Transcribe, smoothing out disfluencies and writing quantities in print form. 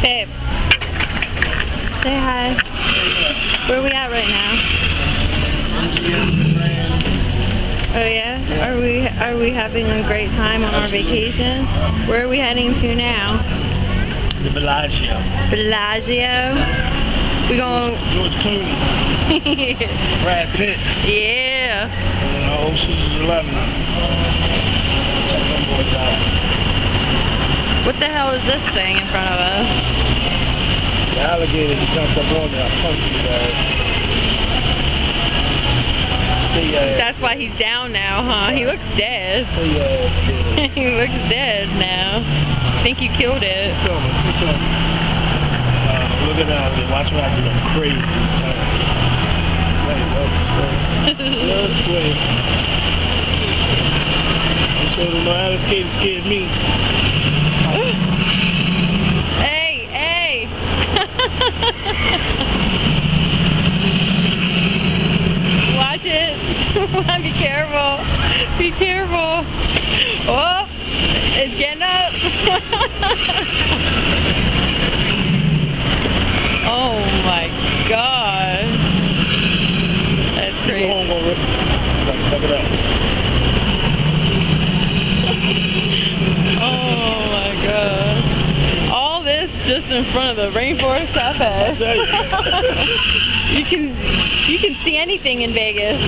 Babe, say hi. Where are we at right now? Oh yeah? Are we having a great time on our vacation? Where are we heading to now? The Bellagio. Bellagio? We going George Clooney. Brad Pitt. Yeah. Ocean's 11. Check them boys out. What the hell is this thing in front of us? The alligator just jumped up on me. I punched his ass. That's why he's down now, huh? He looks dead. Stay He looks dead now. I think you killed it. Look at that. Watch me. I do them crazy turns. Let's swing. I'm sure the alligator scared me. Hey, hey! Watch it. Be careful. Be careful. Oh, it's getting up. Oh my God. That's crazy. Oh my God. All this just in front of the Rainforest Cafe. You can see anything in Vegas.